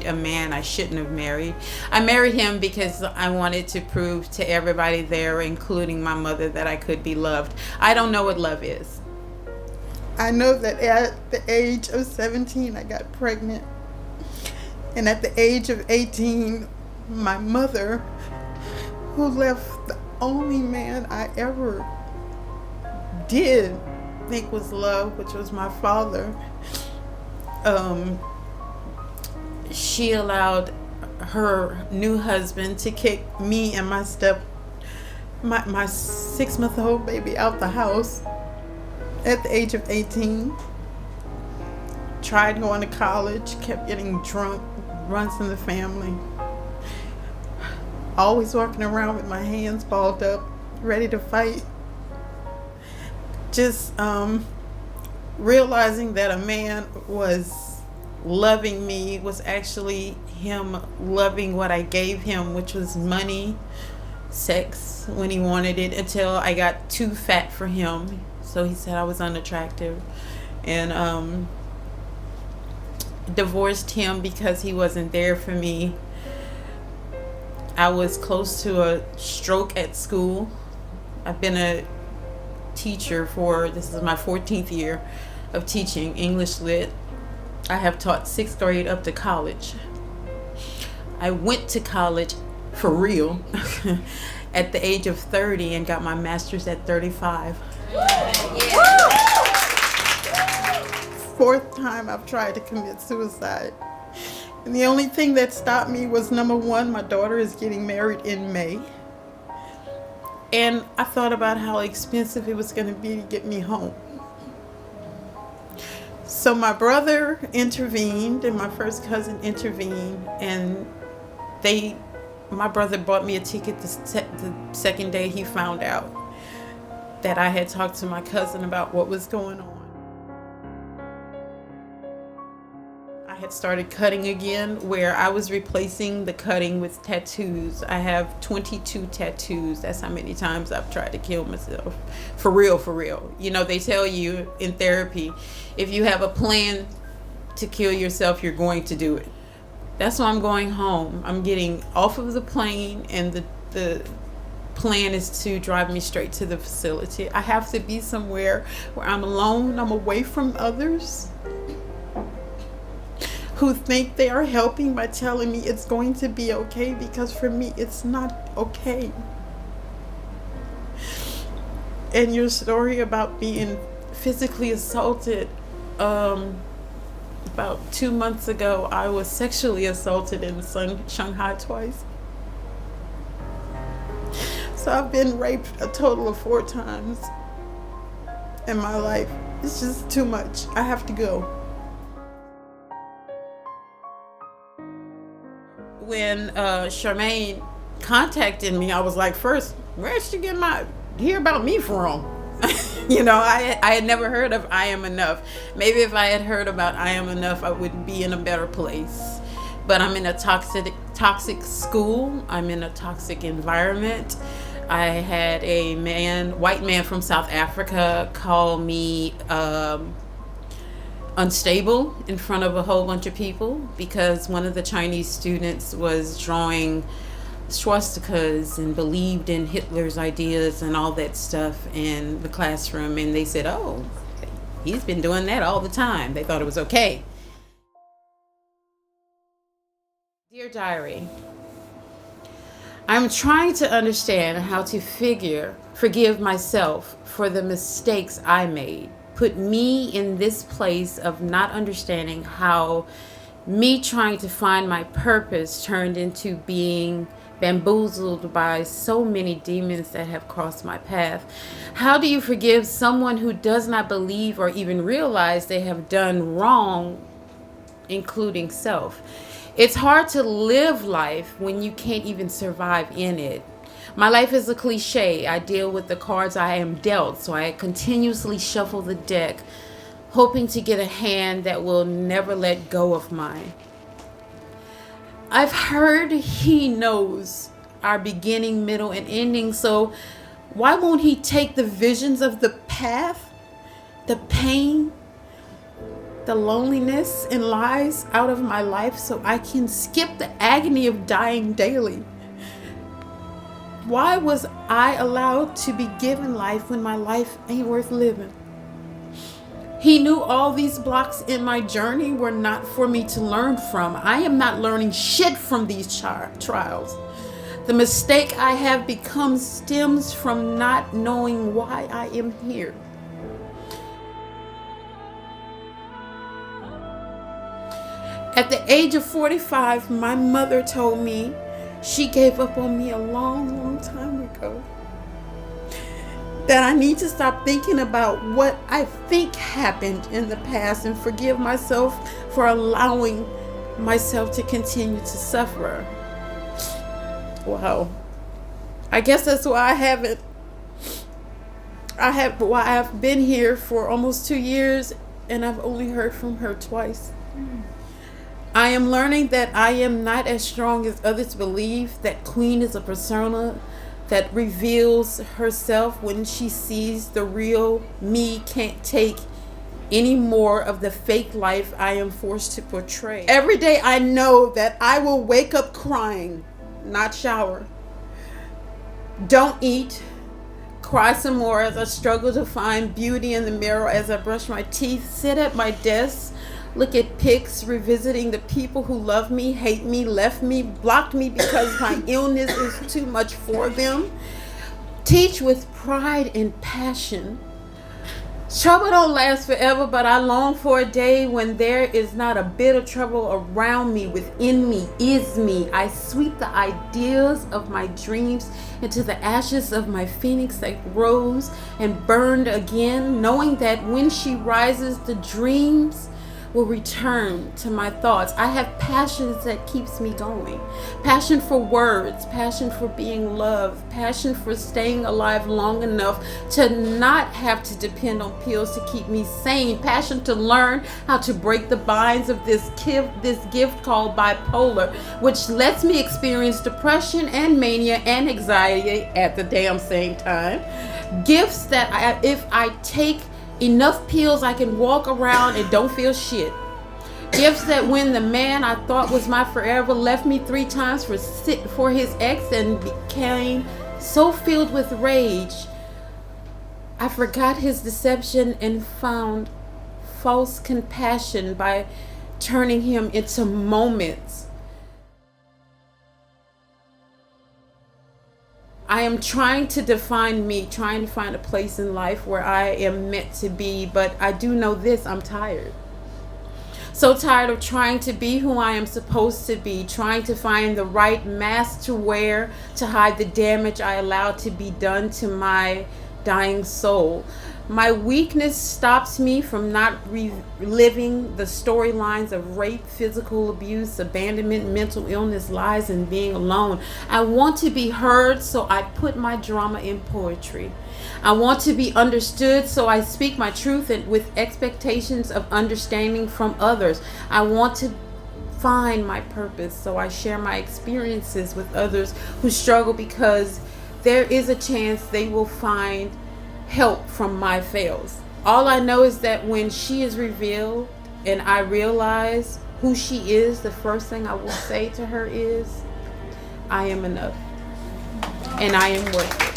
married a man I shouldn't have married. I married him because I wanted to prove to everybody there, including my mother, that I could be loved. I don't know what love is. I know that at the age of 17, I got pregnant. And at the age of 18, my mother, who left the only man I ever did think was love, which was my father, she allowed her new husband to kick me and my 6-month-old baby out the house at the age of 18. Tried going to college, kept getting drunk, runs in the family. Always walking around with my hands balled up, ready to fight. Just realizing that a man was loving me was actually him loving what I gave him, which was money, sex when he wanted it, until I got too fat for him. So he said I was unattractive, and divorced him because he wasn't there for me. I was close to a stroke at school. I've been a teacher this is my 14th year of teaching English Lit. I have taught 6th grade up to college. I went to college for real at the age of 30 and got my master's at 35. Fourth time I've tried to commit suicide. And the only thing that stopped me was, number one, my daughter is getting married in May. And I thought about how expensive it was going to be to get me home. So my brother intervened and my first cousin intervened, and my brother bought me a ticket the second day he found out that I had talked to my cousin about what was going on. I had started cutting again, where I was replacing the cutting with tattoos. I have 22 tattoos. That's how many times I've tried to kill myself. For real, for real. You know, they tell you in therapy, if you have a plan to kill yourself, you're going to do it. That's why I'm going home. I'm getting off of the plane, and the plan is to drive me straight to the facility. I have to be somewhere where I'm alone, I'm away from others who think they are helping by telling me it's going to be okay, because for me it's not okay. And your story about being physically assaulted, about 2 months ago I was sexually assaulted in Shanghai twice. So I've been raped a total of 4 times in my life. It's just too much. I have to go. When Charmaine contacted me, I was like, first, where did she hear about me from? You know, I had never heard of I Am Enough. Maybe if I had heard about I Am Enough, I would be in a better place. But I'm in a toxic school. I'm in a toxic environment. I had a white man from South Africa call me unstable in front of a whole bunch of people because one of the Chinese students was drawing swastikas and believed in Hitler's ideas and all that stuff in the classroom, and they said, oh, he's been doing that all the time. They thought it was okay. Dear Diary, I'm trying to understand how to forgive myself for the mistakes I made. Put me in this place of not understanding how me trying to find my purpose turned into being bamboozled by so many demons that have crossed my path. How do you forgive someone who does not believe or even realize they have done wrong, including self? It's hard to live life when you can't even survive in it. My life is a cliche. I deal with the cards I am dealt, so I continuously shuffle the deck, hoping to get a hand that will never let go of mine. I've heard he knows our beginning, middle, and ending, so why won't he take the visions of the path, the pain, the loneliness and lies out of my life so I can skip the agony of dying daily? Why was I allowed to be given life when my life ain't worth living? He knew all these blocks in my journey were not for me to learn from. I am not learning shit from these trials. The mistake I have become stems from not knowing why I am here. At the age of 45, my mother told me she gave up on me a long, long time ago. That I need to stop thinking about what I think happened in the past and forgive myself for allowing myself to continue to suffer. Wow. I guess that's why I've been here for almost 2 years and I've only heard from her twice. I am learning that I am not as strong as others believe, that Queen is a persona that reveals herself when she sees the real me can't take any more of the fake life I am forced to portray. Every day I know that I will wake up crying, not shower. Don't eat. Cry some more as I struggle to find beauty in the mirror as I brush my teeth, sit at my desk, look at pics, revisiting the people who love me, hate me, left me, blocked me because my illness is too much for them. Teach with pride and passion. Trouble don't last forever, but I long for a day when there is not a bit of trouble around me, within me, is me. I sweep the ideas of my dreams into the ashes of my phoenix that rose and burned again, knowing that when she rises, the dreams will return to my thoughts. I have passions that keeps me going. Passion for words, passion for being loved, passion for staying alive long enough to not have to depend on pills to keep me sane, passion to learn how to break the binds of this gift called bipolar, which lets me experience depression and mania and anxiety at the damn same time. Gifts that if I take enough pills, I can walk around and don't feel shit. Gifts that when the man I thought was my forever left me 3 times for his ex and became so filled with rage, I forgot his deception and found false compassion by turning him into moments. I am trying to define me, trying to find a place in life where I am meant to be, but I do know this, I'm tired. So tired of trying to be who I am supposed to be, trying to find the right mask to wear to hide the damage I allowed to be done to my dying soul. My weakness stops me from not reliving the storylines of rape, physical abuse, abandonment, mental illness, lies, and being alone. I want to be heard, so I put my drama in poetry. I want to be understood, so I speak my truth and with expectations of understanding from others. I want to find my purpose, so I share my experiences with others who struggle, because there is a chance they will find help from my fails. All I know is that when she is revealed and I realize who she is, the first thing I will say to her is, I am enough and I am worth it.